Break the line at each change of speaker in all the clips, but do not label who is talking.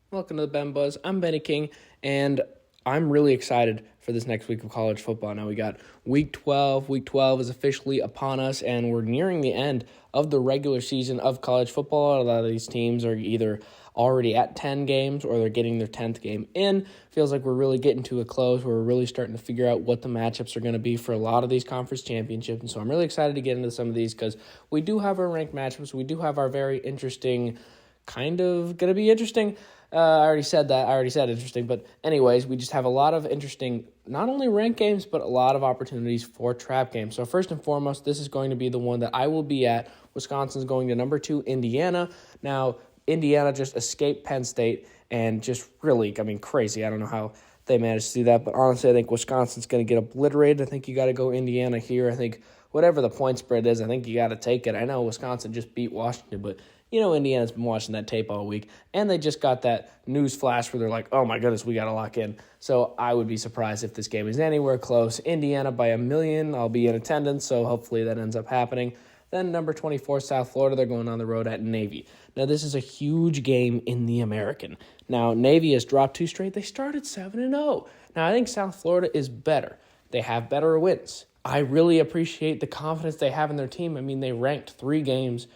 Welcome to the Ben Buzz. I'm Benny King, and I'm really excited for this next week of college football. Now we got Week 12. Week 12 is officially upon us, and we're nearing the end of the regular season of college football. A lot of these teams are either already at 10 games or they're getting their 10th game in. Feels like we're really getting to a close where we're really starting to figure out what the matchups are going to be for a lot of these conference championships. And so I'm really excited to get into some of these because we do have our ranked matchups. We do have our very interesting, kind of going to be interesting. I already said interesting. But anyways, we just have a lot of interesting, not only ranked games, but a lot of opportunities for trap games. So first and foremost, this is going to be the one that I will be at. Wisconsin's going to number 2, Indiana. Now, Indiana just escaped Penn State and just really, crazy. I don't know how they managed to do that. But honestly, I think Wisconsin's going to get obliterated. I think you got to go Indiana here. I think whatever the point spread is, I think you got to take it. I know Wisconsin just beat Washington, but Indiana's been watching that tape all week, and they just got that news flash where they're like, oh my goodness, we got to lock in. So I would be surprised if this game is anywhere close. Indiana by 1 million. I'll be in attendance, so hopefully that ends up happening. Then number 24, South Florida, they're going on the road at Navy. Now, this is a huge game in the American. Now, Navy has dropped 2 straight. They started 7-0. Now, I think South Florida is better. They have better wins. I really appreciate the confidence they have in their team. They ranked 3 games.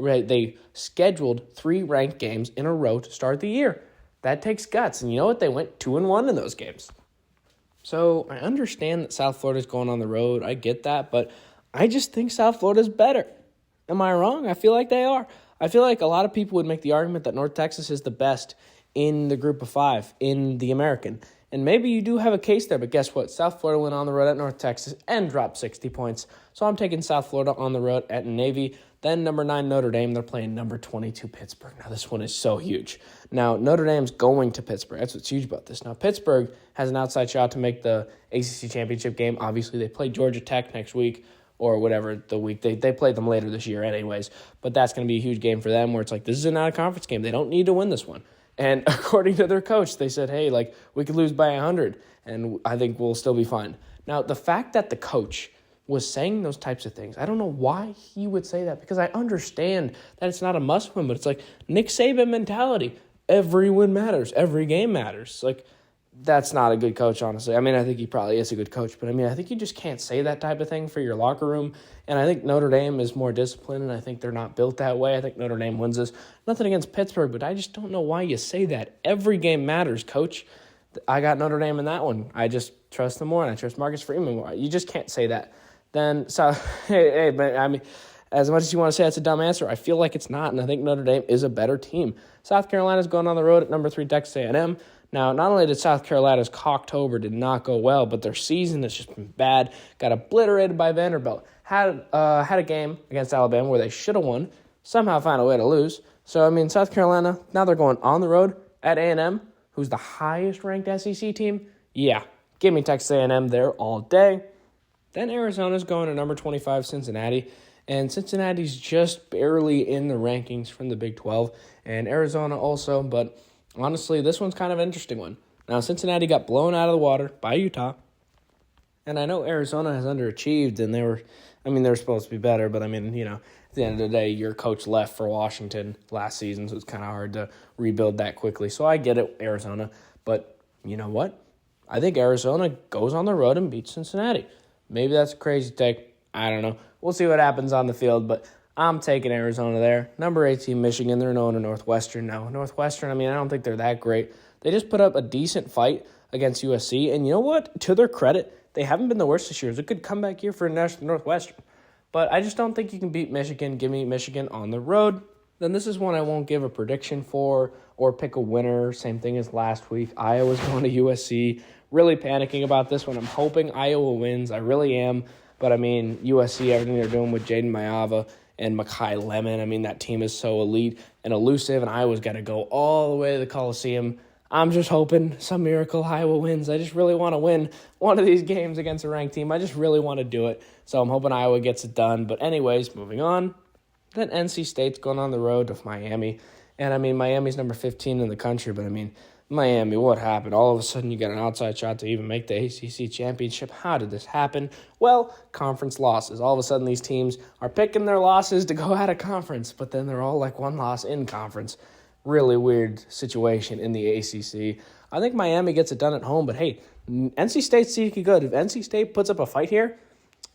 Right, they scheduled 3 ranked games in a row to start the year. That takes guts. And you know what? They went 2-1 in those games. So I understand that South Florida's going on the road. I get that. But I just think South Florida's better. Am I wrong? I feel like they are. I feel like a lot of people would make the argument that North Texas is the best in the group of 5 in the American. And maybe you do have a case there, but guess what? South Florida went on the road at North Texas and dropped 60 points. So I'm taking South Florida on the road at Navy. Then number 9, Notre Dame. They're playing number 22, Pittsburgh. Now, this one is so huge. Now, Notre Dame's going to Pittsburgh. That's what's huge about this. Now, Pittsburgh has an outside shot to make the ACC championship game. Obviously, they play Georgia Tech next week or whatever the week. They play them later this year anyways. But that's going to be a huge game for them where it's like, this is not a conference game. They don't need to win this one. And according to their coach, they said, hey, we could lose by 100, and I think we'll still be fine. Now, the fact that the coach was saying those types of things, I don't know why he would say that, because I understand that it's not a must-win, but it's like Nick Saban mentality. Every win matters. Every game matters. That's not a good coach, honestly. I think he probably is a good coach, but I think you just can't say that type of thing for your locker room. And I think Notre Dame is more disciplined, and I think they're not built that way. I think Notre Dame wins this. Nothing against Pittsburgh, but I just don't know why you say that. Every game matters, coach. I got Notre Dame in that one. I just trust them more, and I trust Marcus Freeman more. You just can't say that. Then, so, but as much as you want to say that's a dumb answer, I feel like it's not, and I think Notre Dame is a better team. South Carolina's going on the road at number 3, Texas A&M. Now, not only did South Carolina's Cocktober did not go well, but their season has just been bad. Got obliterated by Vanderbilt. Had a game against Alabama where they should have won. Somehow found a way to lose. So, South Carolina, now they're going on the road at A&M, who's the highest-ranked SEC team. Yeah, give me Texas A&M there all day. Then Arizona's going to number 25, Cincinnati. And Cincinnati's just barely in the rankings from the Big 12. And Arizona also, but honestly, this one's kind of an interesting one. Now, Cincinnati got blown out of the water by Utah. And I know Arizona has underachieved, and they were supposed to be better. But, at the end of the day, your coach left for Washington last season, so it's kind of hard to rebuild that quickly. So I get it, Arizona. But you know what? I think Arizona goes on the road and beats Cincinnati. Maybe that's a crazy take. I don't know. We'll see what happens on the field, but I'm taking Arizona there. Number 18, Michigan. They're known to Northwestern now. Northwestern, I don't think they're that great. They just put up a decent fight against USC, and you know what? To their credit, they haven't been the worst this year. It's a good comeback year for Northwestern. But I just don't think you can beat Michigan. Give me Michigan on the road. Then this is one I won't give a prediction for or pick a winner. Same thing as last week. Iowa's going to USC. Really panicking about this one. I'm hoping Iowa wins. I really am. But, USC, everything they're doing with Jaden Mayava and Makai Lemon, that team is so elite and elusive, and Iowa's got to go all the way to the Coliseum. I'm just hoping some miracle Iowa wins. I just really want to win one of these games against a ranked team. I just really want to do it. So I'm hoping Iowa gets it done. But anyways, moving on. Then NC State's going on the road to Miami. And, Miami's number 15 in the country, but, Miami, what happened? All of a sudden you got an outside shot to even make the ACC championship. How did this happen? Well, conference losses. All of a sudden these teams are picking their losses to go out of conference, but then they're all like one loss in conference. really weird situation in the ACC. I think Miami gets it done at home, but hey, NC State's sneaky good. If NC State puts up a fight here,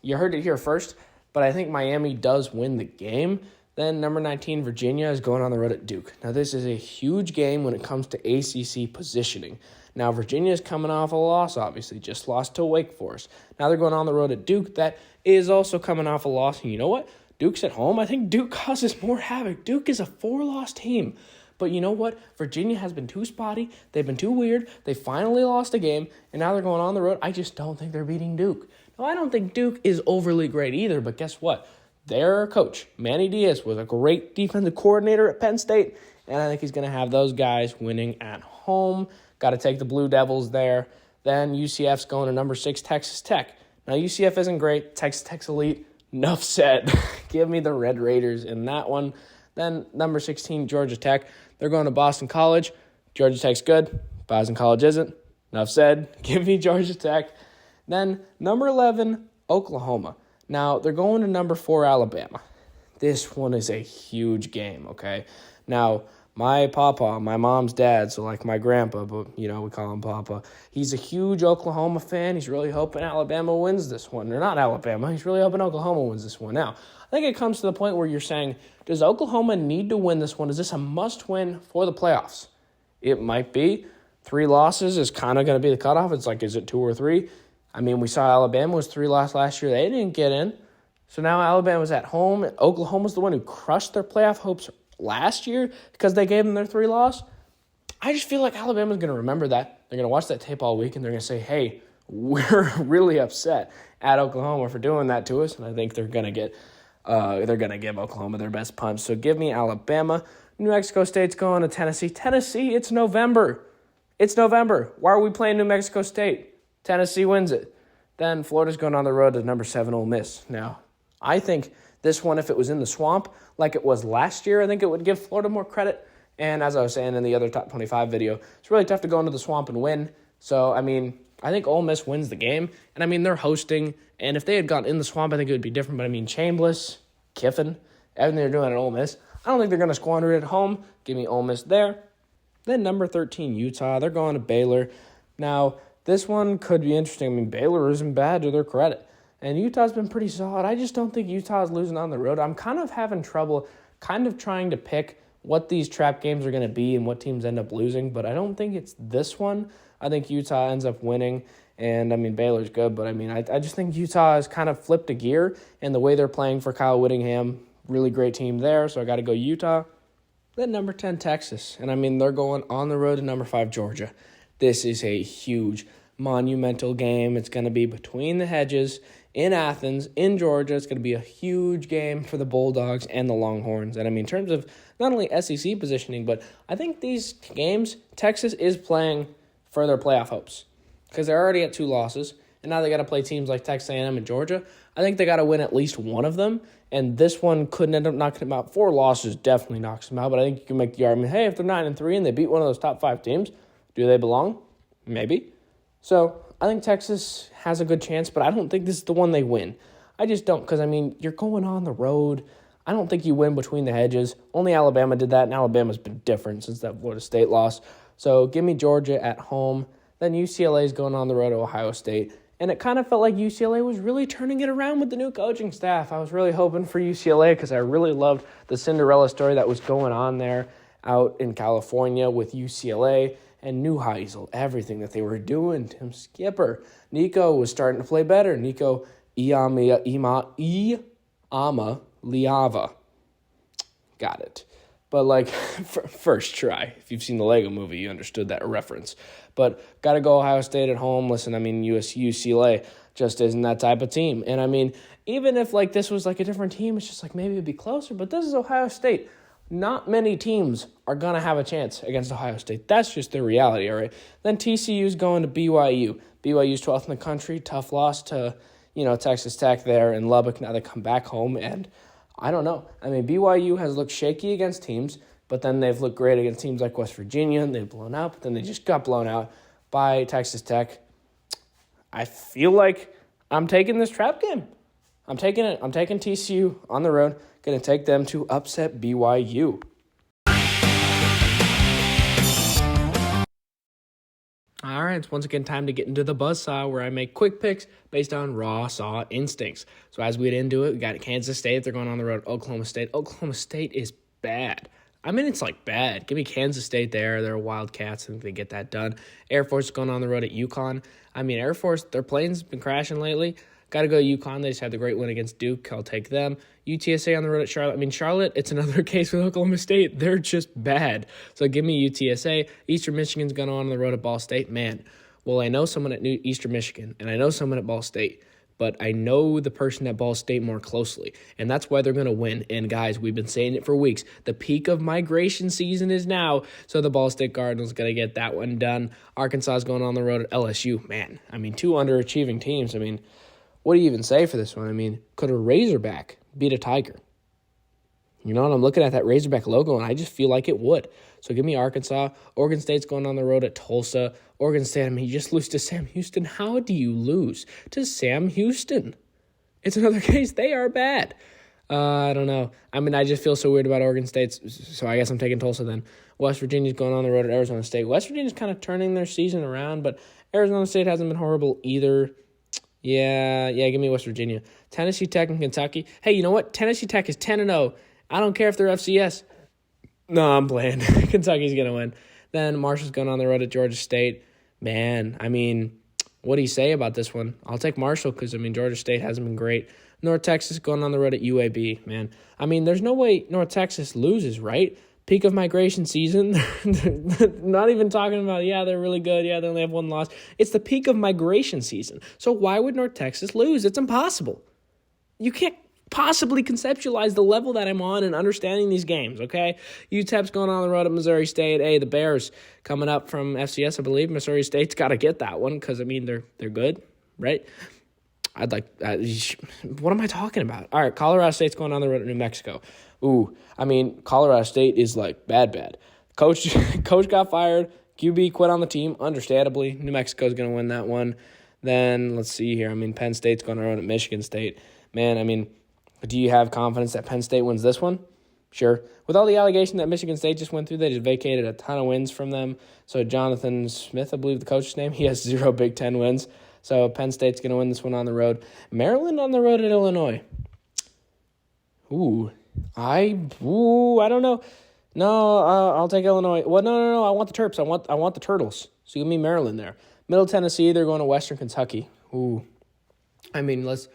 you heard it here first, but I think Miami does win the game. Then number 19, Virginia, is going on the road at Duke. Now, this is a huge game when it comes to ACC positioning. Now, Virginia's coming off a loss, obviously, just lost to Wake Forest. Now they're going on the road at Duke. That is also coming off a loss. And you know what? Duke's at home. I think Duke causes more havoc. Duke is a 4-loss team. But you know what? Virginia has been too spotty. They've been too weird. They finally lost a game, and now they're going on the road. I just don't think they're beating Duke. Now, I don't think Duke is overly great either, but guess what? Their coach, Manny Diaz, was a great defensive coordinator at Penn State, and I think he's going to have those guys winning at home. Got to take the Blue Devils there. Then UCF's going to number 6, Texas Tech. Now, UCF isn't great. Texas Tech's elite. Enough said. Give me the Red Raiders in that one. Then number 16, Georgia Tech. They're going to Boston College. Georgia Tech's good. Boston College isn't. Enough said. Give me Georgia Tech. Then number 11, Oklahoma. Now, they're going to number 4, Alabama. This one is a huge game, okay? Now, my papa, my mom's dad, so like my grandpa, but, we call him Papa, he's a huge Oklahoma fan. He's really hoping Alabama wins this one. Or not Alabama. He's really hoping Oklahoma wins this one. Now, I think it comes to the point where you're saying, does Oklahoma need to win this one? Is this a must-win for the playoffs? It might be. 3 losses is kind of going to be the cutoff. It's like, is it 2 or 3? I mean, we saw Alabama was 3 losses last year. They didn't get in. So now Alabama's at home. Oklahoma's the one who crushed their playoff hopes last year because they gave them their 3 loss. I just feel like Alabama's going to remember that. They're going to watch that tape all week, and they're going to say, hey, we're really upset at Oklahoma for doing that to us. And I think they're going to give Oklahoma their best punch. So give me Alabama. New Mexico State's going to Tennessee. Tennessee, it's November. It's November. Why are we playing New Mexico State? Tennessee wins it. Then Florida's going on the road to number 7, Ole Miss. Now, I think this one, if it was in the swamp like it was last year, I think it would give Florida more credit. And as I was saying in the other Top 25 video, it's really tough to go into the swamp and win. So, I think Ole Miss wins the game. And, they're hosting. And if they had gone in the swamp, I think it would be different. But, Chambliss, Kiffin, everything they're doing at Ole Miss, I don't think they're going to squander it at home. Give me Ole Miss there. Then number 13, Utah. They're going to Baylor. Now, this one could be interesting. Baylor isn't bad to their credit. And Utah's been pretty solid. I just don't think Utah is losing on the road. I'm kind of having trouble trying to pick what these trap games are going to be and what teams end up losing. But I don't think it's this one. I think Utah ends up winning. And, Baylor's good. But, I just think Utah has kind of flipped a gear. And the way they're playing for Kyle Whittingham, really great team there. So I got to go Utah. Then number 10, Texas. And, they're going on the road to number 5, Georgia. This is a huge, monumental game. It's going to be between the hedges in Athens, in Georgia. It's going to be a huge game for the Bulldogs and the Longhorns. And, in terms of not only SEC positioning, but I think these games, Texas is playing for their playoff hopes because they're already at 2 losses, and now they got to play teams like Texas A&M and Georgia. I think they got to win at least one of them, and this one couldn't end up knocking them out. 4 losses definitely knocks them out, but I think you can make the argument, hey, if they're 9-3 and they beat one of those top 5 teams, do they belong? Maybe. So I think Texas has a good chance, but I don't think this is the one they win. I just don't because, you're going on the road. I don't think you win between the hedges. Only Alabama did that, and Alabama's been different since that Florida State loss. So give me Georgia at home. Then UCLA is going on the road to Ohio State. And it kind of felt like UCLA was really turning it around with the new coaching staff. I was really hoping for UCLA because I really loved the Cinderella story that was going on there out in California with UCLA and Neuheisel, everything that they were doing. Tim Skipper. Nico was starting to play better. Nico Iamaleava. Got it. But, first try. If you've seen the Lego movie, you understood that reference. But got to go Ohio State at home. Listen, UCLA just isn't that type of team. And, even if, this was, a different team, it's just, maybe it'd be closer. But this is Ohio State. Not many teams are going to have a chance against Ohio State. That's just the reality, all right? Then TCU's going to BYU. BYU's 12th in the country. Tough loss to, Texas Tech there in Lubbock. Now they come back home, and I don't know. BYU has looked shaky against teams, but then they've looked great against teams like West Virginia, and they've blown out, but then they just got blown out by Texas Tech. I feel like I'm taking this trap game. I'm taking it. I'm taking TCU on the road. Going to take them to upset BYU. All right, it's once again time to get into the buzzsaw where I make quick picks based on raw saw instincts. So as we get into it, we got Kansas State. They're going on the road. Oklahoma State. Oklahoma State is bad. I mean, it's like bad. Give me Kansas State there. They're Wildcats. I think they get that done. Air Force is going on the road at UConn. I mean, Air Force, their plane's been crashing lately. Got to go UConn. They just had the great win against Duke. I'll take them. UTSA on the road at Charlotte. I mean, Charlotte, it's another case with Oklahoma State. They're just bad. So give me UTSA. Eastern Michigan's going on the road at Ball State. Man, well, I know someone at Eastern Michigan, and I know someone at Ball State, but I know the person at Ball State more closely, and that's why they're going to win. And, guys, we've been saying it for weeks. The peak of migration season is now, so the Ball State Cardinals got to get that one done. Arkansas is going on the road at LSU. Man, I mean, two underachieving teams. I mean, what do you even say for this one? I mean, could a Razorback beat a Tiger? You know, and I'm looking at that Razorback logo, and I just feel like it would. So give me Arkansas. Oregon State's going on the road at Tulsa. Oregon State, I mean, you just lose to Sam Houston. How do you lose to Sam Houston? It's another case. They are bad. I don't know. I mean, I just feel so weird about Oregon State, so I guess I'm taking Tulsa then. West Virginia's going on the road at Arizona State. West Virginia's kind of turning their season around, but Arizona State hasn't been horrible either. Yeah, give me West Virginia. Tennessee Tech and Kentucky. Hey, you know what? Tennessee Tech is 10-0. I don't care if they're FCS. No, I'm playing. Kentucky's going to win. Then Marshall's going on the road at Georgia State. Man, I mean, what do you say about this one? I'll take Marshall because, I mean, Georgia State hasn't been great. North Texas going on the road at UAB, man. I mean, there's no way North Texas loses, right? Peak of migration season. Not even talking about, yeah, they're really good. Yeah, they only have one loss. It's the peak of migration season. So why would North Texas lose? It's impossible. You can't possibly conceptualize the level that I'm on in understanding these games, okay? UTEP's going on the road at Missouri State. Hey, the Bears coming up from FCS, I believe. Missouri State's got to get that one because, I mean, they're good, right? What am I talking about? All right, Colorado State's going on the road at New Mexico. Ooh, I mean, Colorado State is like bad. Coach got fired. QB quit on the team, understandably. New Mexico's going to win that one. Then let's see here. I mean, Penn State's going to run at Michigan State. Man, I mean, do you have confidence that Penn State wins this one? Sure. With all the allegation that Michigan State just went through, they just vacated a ton of wins from them. So Jonathan Smith, I believe the coach's name, he has 0 Big Ten wins. So Penn State's going to win this one on the road. Maryland on the road at Illinois. I don't know. No, I'll take Illinois. Well, no. I want the Terps. I want the Turtles. So give me Maryland there. Middle Tennessee, they're going to Western Kentucky. I mean, let's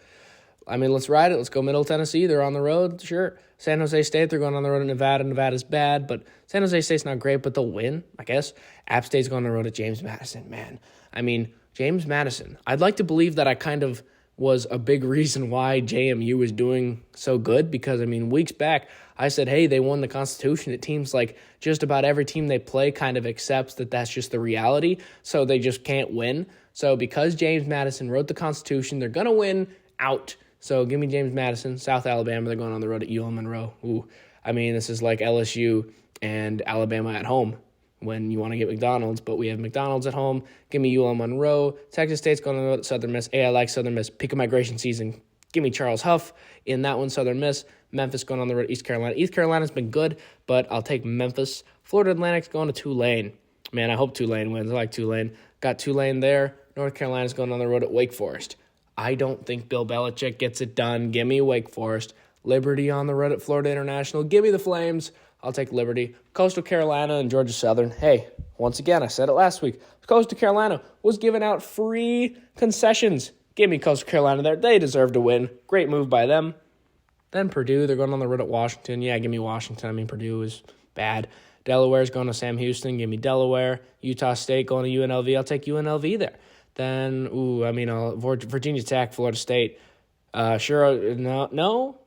ride it. Let's go Middle Tennessee. They're on the road, sure. San Jose State, they're going on the road at Nevada. Nevada's bad, but San Jose State's not great, but they'll win, I guess. App State's going on the road at James Madison. Man, I mean, James Madison. I'd like to believe that I kind of was a big reason why JMU was doing so good because, I mean, weeks back, I said, hey, they won the Constitution. It seems like just about every team they play kind of accepts that that's just the reality, so they just can't win. So because James Madison wrote the Constitution, they're going to win out. So give me James Madison, South Alabama. They're going on the road at UL Monroe. I mean, this is like LSU and Alabama at home when you want to get McDonald's, but we have McDonald's at home. Give me UL Monroe. Texas State's going on the road at Southern Miss. Hey, I like Southern Miss. Peak of migration season. Give me Charles Huff in that one, Southern Miss. Memphis going on the road at East Carolina. East Carolina's been good, but I'll take Memphis. Florida Atlantic's going to Tulane. Man, I hope Tulane wins. I like Tulane. Got Tulane there. North Carolina's going on the road at Wake Forest. I don't think Bill Belichick gets it done. Give me Wake Forest. Liberty on the road at Florida International. Give me the Flames. I'll take Liberty. Coastal Carolina and Georgia Southern. Hey, once again, I said it last week. Coastal Carolina was giving out free concessions. Give me Coastal Carolina there. They deserve to win. Great move by them. Then Purdue, they're going on the road at Washington. Yeah, give me Washington. I mean, Purdue is bad. Delaware's going to Sam Houston. Give me Delaware. Utah State going to UNLV. I'll take UNLV there. Then, Virginia Tech, Florida State. Sure, no.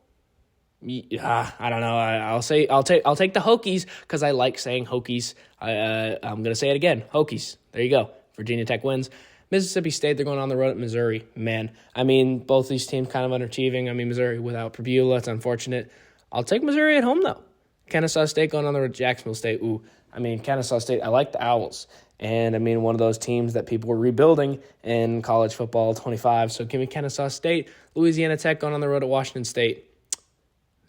I don't know. I'll take the Hokies because I like saying Hokies. I'm gonna say it again. Hokies. There you go. Virginia Tech wins. Mississippi State, they're going on the road at Missouri. Man, I mean, both these teams kind of underachieving. I mean, Missouri without Pabula, it's unfortunate. I'll take Missouri at home though. Kennesaw State going on the road at Jacksonville State. I mean, Kennesaw State. I like the Owls. And, I mean, one of those teams that people were rebuilding in college football 25. So give me Kennesaw State. Louisiana Tech going on the road at Washington State.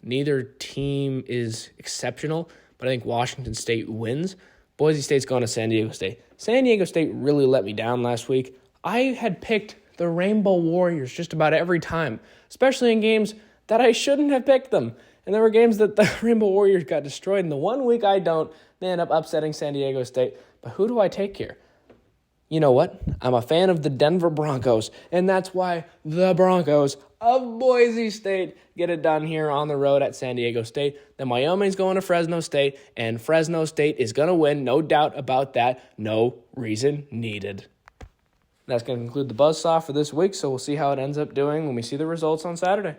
Neither team is exceptional, but I think Washington State wins. Boise State's going to San Diego State. San Diego State really let me down last week. I had picked the Rainbow Warriors just about every time, especially in games that I shouldn't have picked them. And there were games that the Rainbow Warriors got destroyed. And the one week I don't, they end up upsetting San Diego State. But who do I take here? You know what? I'm a fan of the Denver Broncos, and that's why the Broncos of Boise State get it done here on the road at San Diego State. Then Wyoming's going to Fresno State, and Fresno State is going to win, no doubt about that. No reason needed. That's going to conclude the Buzzsaw for this week, so we'll see how it ends up doing when we see the results on Saturday.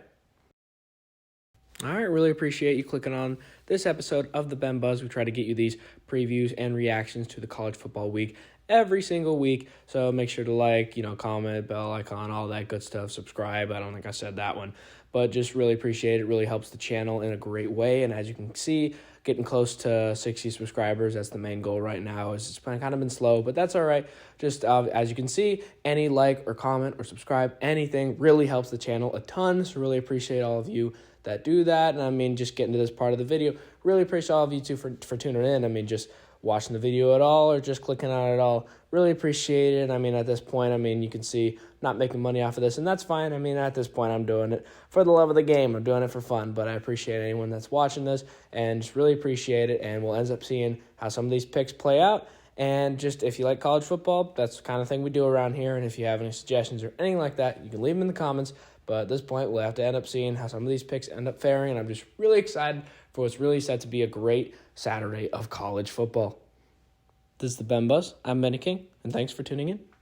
All right, really appreciate you clicking on this episode of the Ben Buzz. We try to get you these previews and reactions to the college football week every single week. So make sure to like, comment, bell icon, all that good stuff. Subscribe. I don't think I said that one, but just really appreciate it. Really helps the channel in a great way. And as you can see, getting close to 60 subscribers. That's the main goal right now. It's kind of been slow, but that's all right. Just as you can see, any like or comment or subscribe, anything really helps the channel a ton. So really appreciate all of you that do that. And just getting to this part of the video, really appreciate all of you too for tuning in. Just watching the video at all or just clicking on it at all, really appreciate it. At this point, you can see not making money off of this, and that's fine. At this point, I'm doing it for the love of the game. I'm doing it for fun, but I appreciate anyone that's watching this and just really appreciate it, and we'll end up seeing how some of these picks play out. And just if you like college football, that's the kind of thing we do around here, and if you have any suggestions or anything like that, you can leave them in the comments. But at this point, we'll have to end up seeing how some of these picks end up faring, and I'm just really excited for what's really set to be a great Saturday of college football. This is the Ben Buzz. I'm Benny King, and thanks for tuning in.